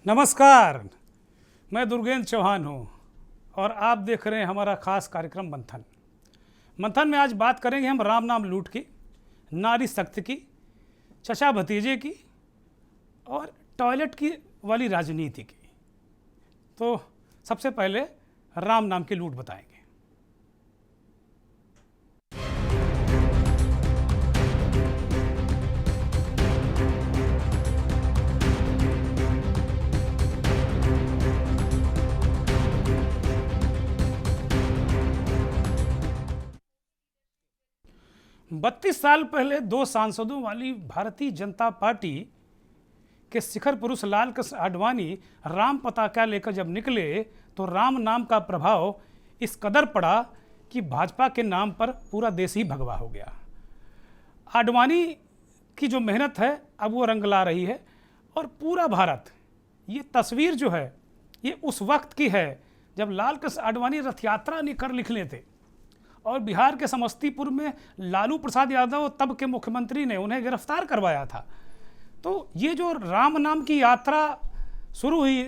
नमस्कार, मैं दुर्गेंद्र चौहान हूँ और आप देख रहे हैं हमारा खास कार्यक्रम मंथन। मंथन में आज बात करेंगे हम राम नाम लूट की, नारी शक्ति की, चचा भतीजे की और टॉयलेट की वाली राजनीति की। तो सबसे पहले राम नाम की लूट बताएंगे। 32 साल पहले दो सांसदों वाली भारतीय जनता पार्टी के शिखर पुरुष लाल कृष्ण आडवाणी राम पताका लेकर जब निकले तो राम नाम का प्रभाव इस कदर पड़ा कि भाजपा के नाम पर पूरा देश ही भगवा हो गया। आडवाणी की जो मेहनत है अब वो रंग ला रही है और पूरा भारत, ये तस्वीर जो है ये उस वक्त की है जब लाल कृष्ण आडवाणी रथ यात्रा कर निकले थे और बिहार के समस्तीपुर में लालू प्रसाद यादव तब के मुख्यमंत्री ने उन्हें गिरफ्तार करवाया था। तो ये जो राम नाम की यात्रा शुरू हुई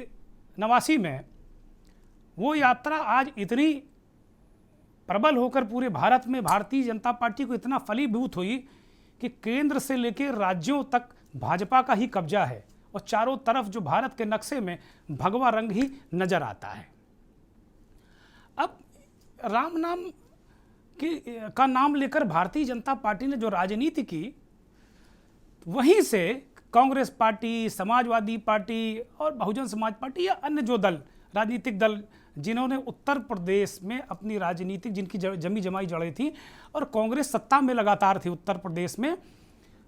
89 में, वो यात्रा आज इतनी प्रबल होकर पूरे भारत में भारतीय जनता पार्टी को इतना फलीभूत हुई कि केंद्र से लेकर राज्यों तक भाजपा का ही कब्जा है और चारों तरफ जो भारत के नक्शे में भगवा रंग ही नजर आता है। अब राम नाम का नाम लेकर भारतीय जनता पार्टी ने जो राजनीति की, वहीं से कांग्रेस पार्टी, समाजवादी पार्टी और बहुजन समाज पार्टी या अन्य जो दल, राजनीतिक दल जिन्होंने उत्तर प्रदेश में अपनी राजनीतिक, जिनकी जमी जमाई जड़ें थी और कांग्रेस सत्ता में लगातार थी उत्तर प्रदेश में,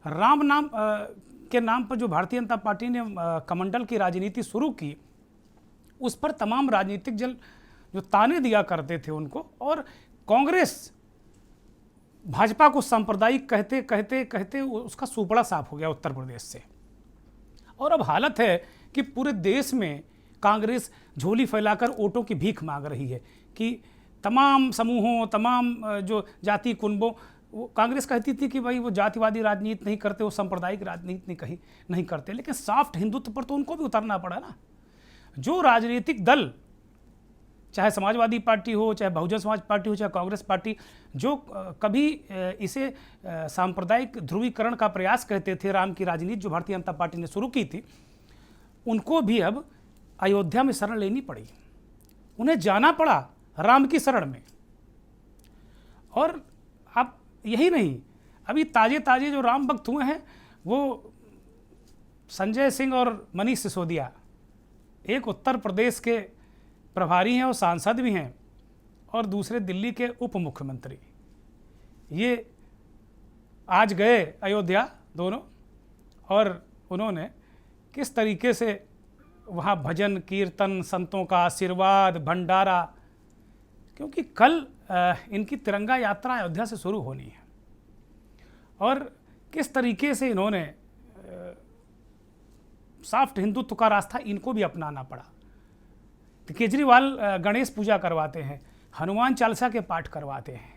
राम नाम के नाम पर जो भारतीय जनता पार्टी ने कमंडल की राजनीति शुरू की, उस पर तमाम राजनीतिक दल जो ताने दिया करते थे उनको, और कांग्रेस भाजपा को सांप्रदायिक कहते कहते कहते उसका सुपड़ा साफ हो गया उत्तर प्रदेश से। और अब हालत है कि पूरे देश में कांग्रेस झोली फैलाकर वोटों की भीख मांग रही है कि तमाम समूहों, तमाम जो जाति कुनबों, कांग्रेस कहती थी कि भाई वो जातिवादी राजनीति नहीं करते, वो सांप्रदायिक राजनीति नहीं करते, लेकिन सॉफ्ट हिंदुत्व पर तो उनको भी उतरना पड़ा ना। जो राजनीतिक दल, चाहे समाजवादी पार्टी हो, चाहे बहुजन समाज पार्टी हो, चाहे कांग्रेस पार्टी, जो कभी इसे सांप्रदायिक ध्रुवीकरण का प्रयास कहते थे, राम की राजनीति जो भारतीय जनता पार्टी ने शुरू की थी, उनको भी अब अयोध्या में शरण लेनी पड़ी। उन्हें जाना पड़ा राम की शरण में। और अब यही नहीं, अभी ताजे ताजे जो राम भक्त हुए हैं वो संजय सिंह और मनीष सिसोदिया, एक उत्तर प्रदेश के प्रभारी हैं और सांसद भी हैं और दूसरे दिल्ली के उप मुख्यमंत्री, ये आज गए अयोध्या दोनों, और उन्होंने किस तरीके से वहाँ भजन कीर्तन, संतों का आशीर्वाद, भंडारा, क्योंकि कल इनकी तिरंगा यात्रा अयोध्या से शुरू होनी है, और किस तरीके से इन्होंने सॉफ्ट हिंदुत्व का रास्ता इनको भी अपनाना पड़ा। तो केजरीवाल गणेश पूजा करवाते हैं, हनुमान चालीसा के पाठ करवाते हैं।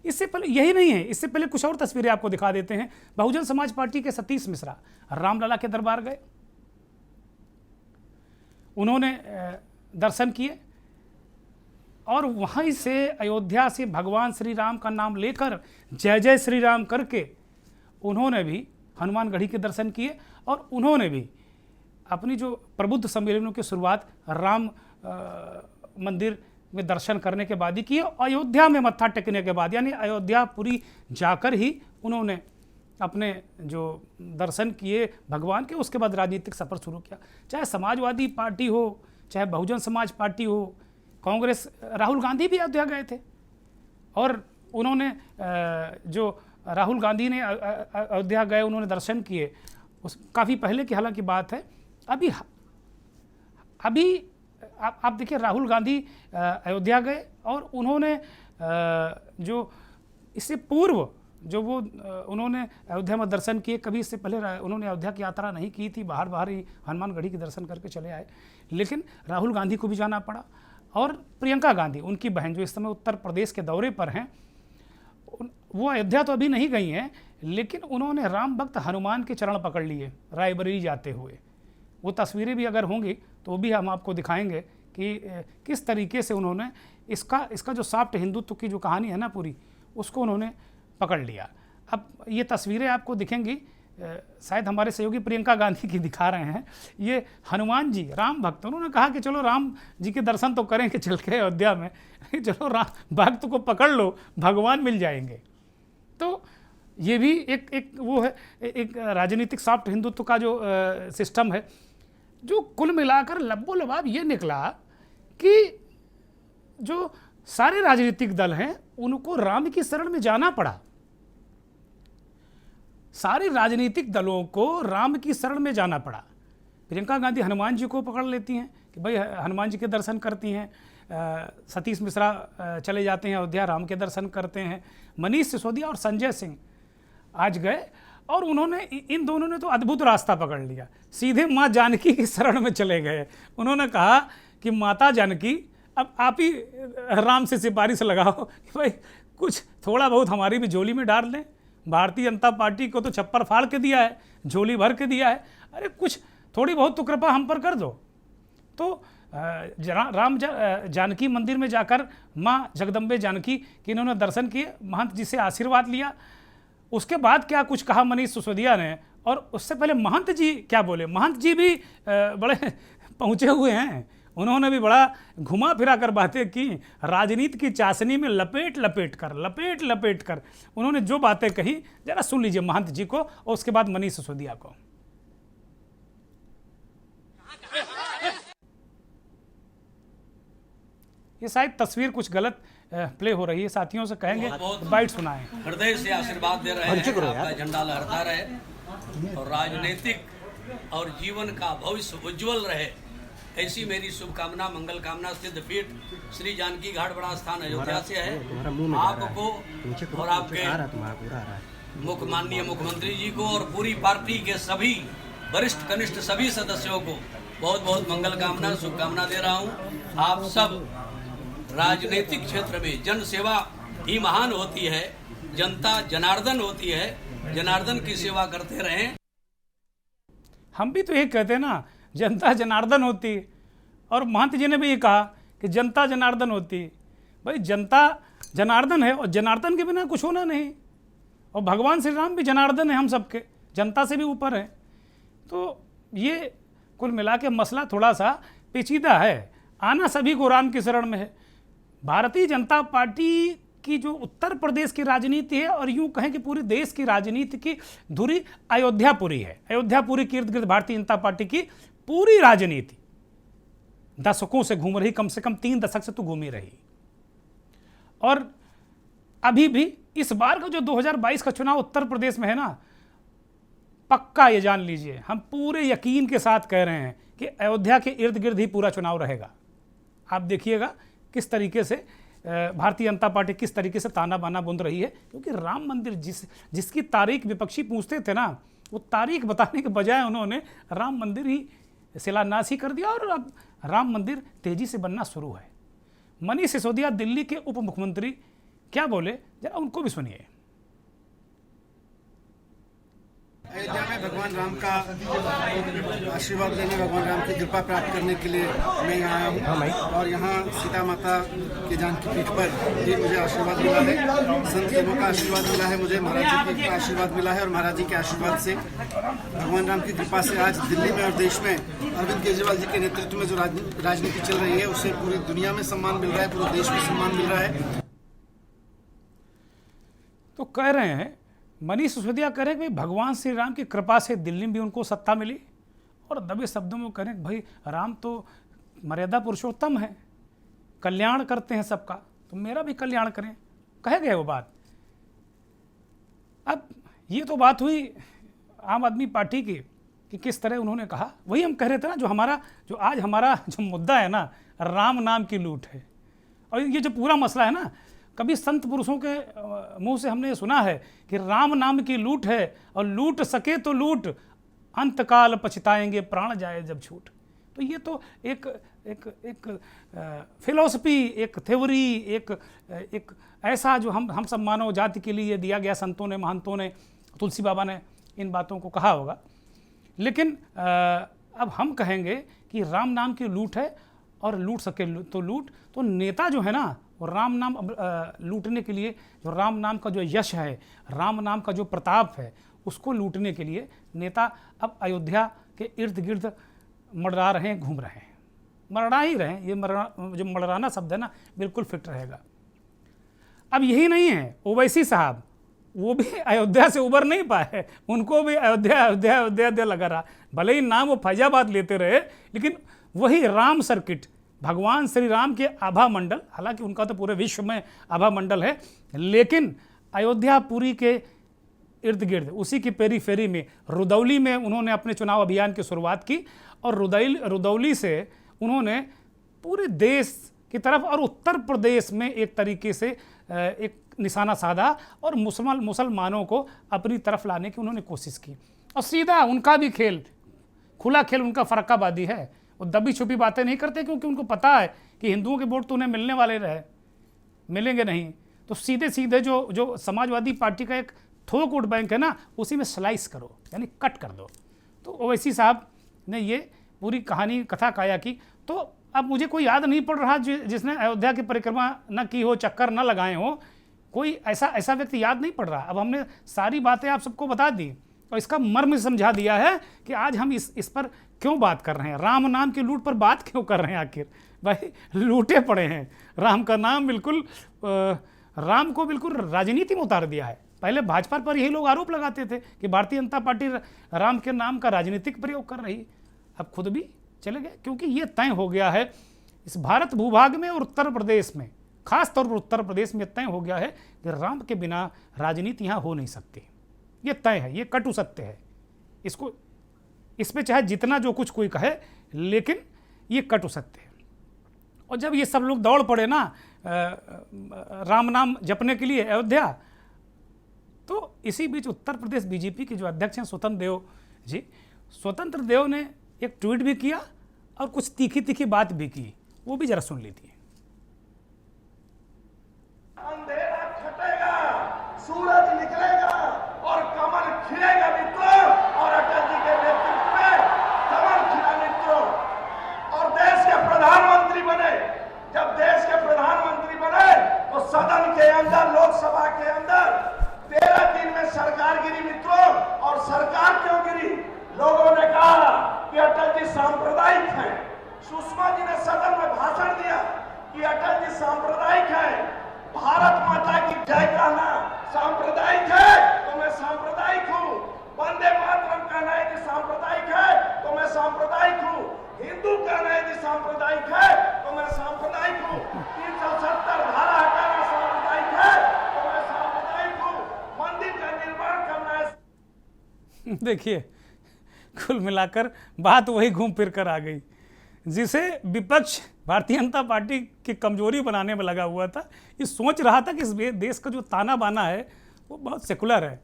इससे पहले यही नहीं है, इससे पहले कुछ और तस्वीरें आपको दिखा देते हैं। बहुजन समाज पार्टी के सतीश मिश्रा रामलला के दरबार गए, उन्होंने दर्शन किए और वहीं से अयोध्या से भगवान श्री राम का नाम लेकर जय जय श्री राम करके उन्होंने भी हनुमानगढ़ी के दर्शन किए और उन्होंने भी अपनी जो प्रबुद्ध सम्मेलनों की शुरुआत राम मंदिर में दर्शन करने के बाद ही किए। अयोध्या में मत्था टेकने के बाद, यानी अयोध्यापुरी जाकर ही उन्होंने अपने जो दर्शन किए भगवान के, उसके बाद राजनीतिक सफर शुरू किया। चाहे समाजवादी पार्टी हो, चाहे बहुजन समाज पार्टी हो, कांग्रेस, राहुल गांधी भी अयोध्या गए थे और उन्होंने जो राहुल गांधी ने अयोध्या गए, उन्होंने दर्शन किए, उस काफ़ी पहले की हालांकि बात है। अभी आप देखिए, राहुल गांधी अयोध्या गए और उन्होंने जो इससे पूर्व जो वो उन्होंने अयोध्या में दर्शन किए, कभी इससे पहले उन्होंने अयोध्या की यात्रा नहीं की थी, बाहर ही हनुमानगढ़ी के दर्शन करके चले आए। लेकिन राहुल गांधी को भी जाना पड़ा और प्रियंका गांधी, उनकी बहन, जो इस समय उत्तर प्रदेश के दौरे पर हैं, वो अयोध्या तो अभी नहीं गई हैं, लेकिन उन्होंने राम भक्त हनुमान के चरण पकड़ लिए रायबरेली जाते हुए। वो तस्वीरें भी अगर होंगी तो वो भी हम आपको दिखाएंगे कि किस तरीके से उन्होंने इसका जो सॉफ्ट हिंदुत्व की जो कहानी है ना पूरी, उसको उन्होंने पकड़ लिया। अब ये तस्वीरें आपको दिखेंगी, शायद हमारे सहयोगी प्रियंका गांधी की दिखा रहे हैं। ये हनुमान जी राम भक्त, उन्होंने कहा कि चलो राम जी के दर्शन तो करेंगे चल के अयोध्या में, चलो राम भक्त को पकड़ लो, भगवान मिल जाएंगे। तो ये भी एक वो है, एक राजनीतिक सॉफ्ट हिंदुत्व का जो सिस्टम है, जो कुल मिलाकर लब्बो लबाब ये निकला कि जो सारे राजनीतिक दल हैं उनको राम की शरण में जाना पड़ा। सारे राजनीतिक दलों को राम की शरण में जाना पड़ा। प्रियंका गांधी हनुमान जी को पकड़ लेती हैं कि भाई हनुमान जी के दर्शन करती हैं, सतीश मिश्रा चले जाते हैं अयोध्या, राम के दर्शन करते हैं। मनीष सिसोदिया और संजय सिंह आज गए और उन्होंने, इन दोनों ने तो अद्भुत रास्ता पकड़ लिया, सीधे माँ जानकी की शरण में चले गए। उन्होंने कहा कि माता जानकी, अब आप ही राम से सिफारिश लगाओ कि भाई कुछ थोड़ा बहुत हमारी भी झोली में डाल दें। भारतीय जनता पार्टी को तो छप्पर फाड़ के दिया है, झोली भर के दिया है, अरे कुछ थोड़ी बहुत तो कृपा हम पर कर दो। तो राम जानकी मंदिर में जाकर माँ जगदम्बे जानकी के इन्होंने दर्शन किए, महंत जी से आशीर्वाद लिया। उसके बाद क्या कुछ कहा मनीष सिसोदिया ने, और उससे पहले महंत जी क्या बोले। महंत जी भी बड़े पहुँचे हुए हैं, उन्होंने भी बड़ा घुमा फिरा कर बातें की, राजनीति की चाशनी में लपेट लपेट कर उन्होंने जो बातें कही, जरा सुन लीजिए महंत जी को और उसके बाद मनीष सिसोदिया को। ये शायद तस्वीर कुछ गलत प्ले हो रही है, साथियों से कहेंगे बाइट सुनाएं। हृदय से आशीर्वाद दे रहे हैं, आपका झंडा लहरता रहे और राजनीतिक और जीवन का भविष्य उज्जवल रहे, ऐसी मेरी शुभकामना, मंगल कामना। सिद्ध पीठ श्री जानकी घाट बड़ा स्थान अयोध्या से है। आपको और आपके माननीय मुख्यमंत्री जी को और पूरी पार्टी के सभी वरिष्ठ कनिष्ठ सभी सदस्यों को बहुत बहुत मंगल कामना, शुभकामना दे रहा हूँ। आप सब राजनीतिक क्षेत्र में जन सेवा ही महान होती है, जनता जनार्दन होती है, जनार्दन की सेवा करते रहें। हम भी तो ये कहते हैं ना, जनता जनार्दन होती, और महंत जी ने भी ये कहा कि जनता जनार्दन होती। भाई जनता जनार्दन है और जनार्दन के बिना कुछ होना नहीं, और भगवान श्री राम भी जनार्दन है, हम सबके जनता से भी ऊपर है। तो ये कुल मिला के मसला थोड़ा सा पेचीदा है, आना सभी को राम की शरण में है। भारतीय जनता पार्टी की जो उत्तर प्रदेश की राजनीति है, और यूं कहें कि पूरे देश की राजनीति की धुरी अयोध्यापुरी है। अयोध्यापुरी के इर्द गिर्द भारतीय जनता पार्टी की पूरी राजनीति दशकों से घूम रही, कम से कम 3 दशक से तो घूमी रही। और अभी भी इस बार का जो 2022 का चुनाव उत्तर प्रदेश में है ना, पक्का ये जान लीजिए, हम पूरे यकीन के साथ कह रहे हैं कि अयोध्या के इर्द गिर्द ही पूरा चुनाव रहेगा। आप देखिएगा किस तरीके से भारतीय जनता पार्टी किस तरीके से ताना बाना बुन रही है, क्योंकि राम मंदिर जिसकी तारीख विपक्षी पूछते थे ना, वो तारीख बताने के बजाय उन्होंने राम मंदिर ही शिलान्यास ही कर दिया, और अब राम मंदिर तेजी से बनना शुरू है। मनीष सिसोदिया दिल्ली के उप मुख्यमंत्री क्या बोले, जरा उनको भी सुनिए। अयोध्या में भगवान राम का आशीर्वाद लेने, भगवान राम की कृपा प्राप्त करने के लिए मैं यहाँ आया हूँ, और यहाँ सीता माता के जानकी पीठ पर भी मुझे आशीर्वाद मिला है, संत देवों का आशीर्वाद मिला है, मुझे महाराज जी का आशीर्वाद मिला है, और महाराज जी के आशीर्वाद से, भगवान राम की कृपा से आज दिल्ली में और देश में अरविंद केजरीवाल जी के नेतृत्व में जो राजनीति चल रही है, उससे पूरी दुनिया में सम्मान मिल रहा है, पूरे देश में सम्मान मिल रहा है। तो कह रहे हैं, मनीष सिसोदिया कह रहे हैं कि भगवान श्री राम की कृपा से दिल्ली में भी उनको सत्ता मिली, और दबे शब्दों में कह रहे हैं भाई राम तो मर्यादा पुरुषोत्तम है, कल्याण करते हैं सबका, तो मेरा भी कल्याण करें, कह गए वो बात। अब ये तो बात हुई आम आदमी पार्टी की कि किस तरह उन्होंने कहा। वही हम कह रहे थे ना, जो आज हमारा जो मुद्दा है ना, राम नाम की लूट है। और ये जो पूरा मसला है ना, कभी संत पुरुषों के मुंह से हमने सुना है कि राम नाम की लूट है, और लूट सके तो लूट, अंतकाल पछताएंगे प्राण जाए जब छूट। तो ये तो एक फिलॉसफी, एक थ्योरी, एक ऐसा जो हम सब मानव जाति के लिए दिया गया, संतों ने, महंतों ने, तुलसी बाबा ने इन बातों को कहा होगा। लेकिन अब हम कहेंगे कि राम नाम की लूट है और लूट सके तो लूट, तो नेता जो है ना वो राम नाम लूटने के लिए, जो राम नाम का जो यश है, राम नाम का जो प्रताप है, उसको लूटने के लिए नेता अब अयोध्या के इर्द गिर्द मड़रा रहे हैं, घूम रहे हैं, मरड़ा ही रहे हैं। ये जो मड़राना शब्द है ना, बिल्कुल फिट रहेगा। अब यही नहीं है, ओवैसी साहब वो भी अयोध्या से उबर नहीं पाए, उनको भी अयोध्या अयोध्या अयोध्या अयोध्या लगा रहा। भले ही नाम वो फैजाबाद लेते रहे, लेकिन वही राम सर्किट, भगवान श्री राम के आभा मंडल, हालांकि उनका तो पूरे विश्व में आभा मंडल है, लेकिन अयोध्या पुरी के इर्द गिर्द, उसी की पेरीफेरी में, रुदौली में उन्होंने अपने चुनाव अभियान की शुरुआत की और रुदौली से उन्होंने पूरे देश की तरफ और उत्तर प्रदेश में एक तरीके से एक निशाना साधा और मुसलमानों को अपनी तरफ लाने की उन्होंने कोशिश की। और सीधा उनका भी खेल, खुला खेल उनका फरक्काबादी है। वो दबी छुपी बातें नहीं करते, क्योंकि उनको पता है कि हिंदुओं के वोट तो उन्हें मिलने वाले रहे, मिलेंगे नहीं। तो सीधे सीधे जो समाजवादी पार्टी का एक थोक वोट बैंक है ना, उसी में स्लाइस करो, यानी कट कर दो। तो ओवैसी साहब ने ये पूरी कहानी कथा काया की। तो अब मुझे कोई याद नहीं पड़ रहा जिसने अयोध्या की परिक्रमा न की हो, चक्कर न लगाए हो, कोई ऐसा व्यक्ति याद नहीं पड़ रहा। अब हमने सारी बातें आप सबको बता दी और इसका मर्म समझा दिया है कि आज हम इस पर क्यों बात कर रहे हैं, राम नाम की लूट पर बात क्यों कर रहे हैं। आखिर भाई लूटे पड़े हैं, राम का नाम बिल्कुल, राम को बिल्कुल राजनीति में उतार दिया है। पहले भाजपा पर यही लोग आरोप लगाते थे कि भारतीय जनता पार्टी राम के नाम का राजनीतिक प्रयोग कर रही, अब खुद भी चले गए, क्योंकि ये तय हो गया है इस भारत भूभाग में और उत्तर प्रदेश में, खास तौर पर उत्तर प्रदेश में तय हो गया है कि राम के बिना राजनीति यहाँ हो नहीं सकती। ये तय है, ये कटु सत्य है। इस पे चाहे जितना जो कुछ कोई कहे, लेकिन ये कटु सत्य है। और जब ये सब लोग दौड़ पड़े ना राम नाम जपने के लिए अयोध्या, तो इसी बीच उत्तर प्रदेश बीजेपी के जो अध्यक्ष हैं स्वतंत्र देव जी, स्वतंत्र देव ने एक ट्वीट भी किया और कुछ तीखी तीखी बात भी की, वो भी जरा सुन लीजिए। अंधेरा छटेगा, सूरज निकलेगा और कमल खिलेगा मित्रों, और अटल जी के नेतृत्व में कमल खिला मित्रों। और देश के प्रधानमंत्री बने, जब देश के प्रधानमंत्री बने तो सदन के अंदर, लोकसभा के अंदर 13 दिन में सरकार गिरी मित्रों। और सरकार क्यों गिरी? लोगों ने कहा कि अटल जी सांप्रदायिक हैं। सुषमा जी ने सदन में भाषण दिया कि अटल जी सांप्रदायिक है, भारत माता की जय कहना सांप्रदायिक है तो मैं सांप्रदायिक हूँ, वंदे मातरम कहना यदि सांप्रदायिक है तो मैं सांप्रदायिक हूँ, हिंदू कहना यदि सांप्रदायिक है तो मैं सांप्रदायिक हूँ, 370 धारा हटाना सांप्रदायिक है तो मैं सांप्रदायिक हूँ, मंदिर का निर्माण करना है। देखिए, कुल मिलाकर बात वही घूम फिर कर आ गई जिसे विपक्ष भारतीय जनता पार्टी की कमजोरी बनाने में लगा हुआ था। ये सोच रहा था कि इस देश का जो ताना बाना है वो बहुत सेकुलर है,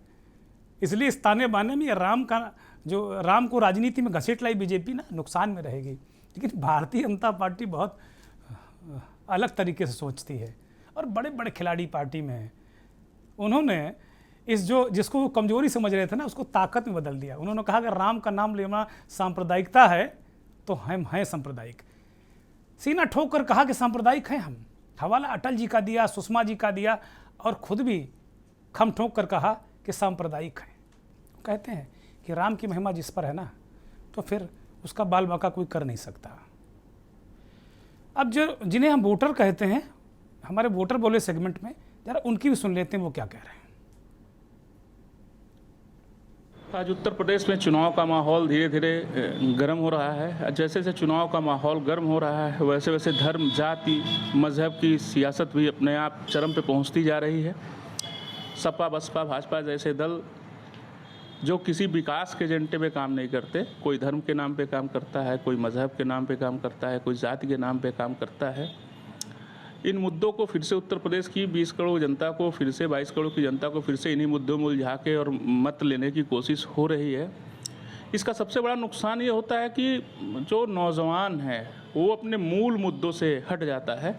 इसलिए इस ताने बाने में राम को राजनीति में घसीट लाई बीजेपी ना, नुकसान में रहेगी। लेकिन भारतीय जनता पार्टी बहुत अलग तरीके से सोचती है और बड़े बड़े खिलाड़ी पार्टी में हैं। उन्होंने जिसको वो कमजोरी समझ रहे थे ना, उसको ताकत में बदल दिया। उन्होंने कहा कि राम का नाम लेना सांप्रदायिकता है तो हम हैं सांप्रदायिक। सीना ठोक कर कहा कि सांप्रदायिक हैं हम। हवाला अटल जी का दिया, सुषमा जी का दिया और खुद भी खम ठोक कर कहा कि सांप्रदायिक हैं। कहते हैं कि राम की महिमा जिस पर है ना, तो फिर उसका बाल बाका कोई कर नहीं सकता। अब जिन्हें हम वोटर कहते हैं, हमारे वोटर बोले सेगमेंट में, जरा उनकी भी सुन लेते हैं वो क्या कह रहे हैं। आज उत्तर प्रदेश में चुनाव का माहौल धीरे धीरे गर्म हो रहा है। जैसे जैसे चुनाव का माहौल गर्म हो रहा है, वैसे वैसे धर्म, जाति, मजहब की सियासत भी अपने आप चरम पे पहुंचती जा रही है। सपा, बसपा, भाजपा जैसे दल जो किसी विकास के एजेंडे पे काम नहीं करते, कोई धर्म के नाम पे काम करता है, कोई मजहब के नाम पे काम करता है, कोई जाति के नाम पे काम करता है। इन मुद्दों को फिर से उत्तर प्रदेश की 20 करोड़ जनता को, फिर से 22 करोड़ की जनता को फिर से इन्हीं मुद्दों में उलझा के और मत लेने की कोशिश हो रही है। इसका सबसे बड़ा नुकसान ये होता है कि जो नौजवान है वो अपने मूल मुद्दों से हट जाता है।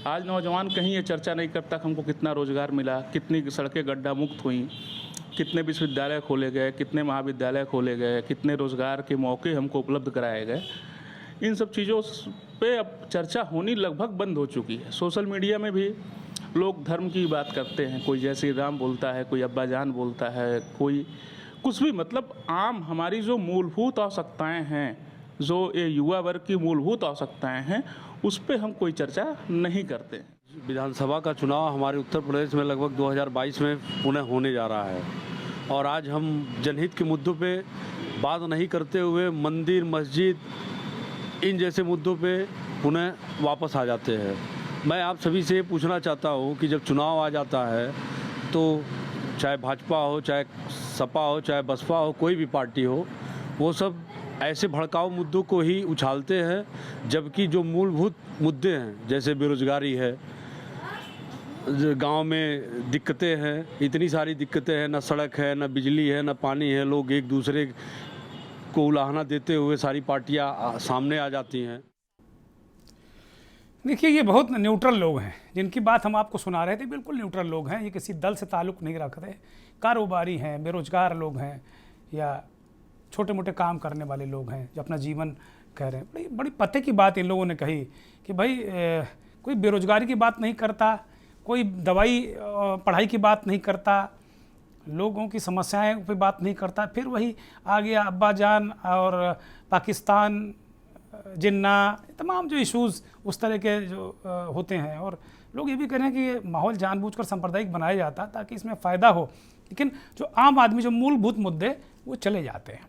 आज नौजवान कहीं ये चर्चा नहीं करता कि हमको कितना रोज़गार मिला, कितनी सड़कें गड्ढा मुक्त हुई, कितने विश्वविद्यालय खोले गए, कितने महाविद्यालय खोले गए, कितने रोज़गार के मौके हमको उपलब्ध कराए गए, इन सब चीज़ों पे अब चर्चा होनी लगभग बंद हो चुकी है। सोशल मीडिया में भी लोग धर्म की बात करते हैं, कोई जय श्री राम बोलता है, कोई अब्बा जान बोलता है, कोई कुछ भी, मतलब आम हमारी जो मूलभूत आवश्यकताएं हैं, जो ये युवा वर्ग की मूलभूत आवश्यकताएं हैं, उस पर हम कोई चर्चा नहीं करते। विधानसभा का चुनाव हमारे उत्तर प्रदेश में लगभग 2022 में पुनः होने जा रहा है और आज हम जनहित के मुद्दों पे बात नहीं करते हुए मंदिर, मस्जिद, इन जैसे मुद्दों पे पुनः वापस आ जाते हैं। मैं आप सभी से पूछना चाहता हूँ कि जब चुनाव आ जाता है तो चाहे भाजपा हो, चाहे सपा हो, चाहे बसपा हो, कोई भी पार्टी हो, वो सब ऐसे भड़काऊ मुद्दों को ही उछालते हैं, जबकि जो मूलभूत मुद्दे हैं जैसे बेरोजगारी है, गांव में दिक्कतें हैं, इतनी सारी दिक्कतें हैं, न सड़क है, न बिजली है, न पानी है, लोग एक दूसरे को उलाहना देते हुए सारी पार्टियां सामने आ जाती हैं। देखिए, ये बहुत न्यूट्रल लोग हैं जिनकी बात हम आपको सुना रहे थे, बिल्कुल न्यूट्रल लोग हैं। ये किसी दल से ताल्लुक़ नहीं रखते, कारोबारी हैं, बेरोजगार लोग हैं या छोटे मोटे काम करने वाले लोग हैं जो अपना जीवन कह रहे हैं। बड़ी बड़ी पते की बात इन लोगों ने कही कि भाई कोई बेरोजगारी की बात नहीं करता, कोई दवाई पढ़ाई की बात नहीं करता, लोगों की समस्याएं पे बात नहीं करता। फिर वही आ गया अब्बा जान और पाकिस्तान, जिन्ना, तमाम जो इश्यूज़ उस तरह के जो होते हैं। और लोग ये भी कह रहे हैं कि ये माहौल जानबूझकर सांप्रदायिक बनाया जाता ताकि इसमें फ़ायदा हो, लेकिन जो आम आदमी, जो मूलभूत मुद्दे, वो चले जाते हैं।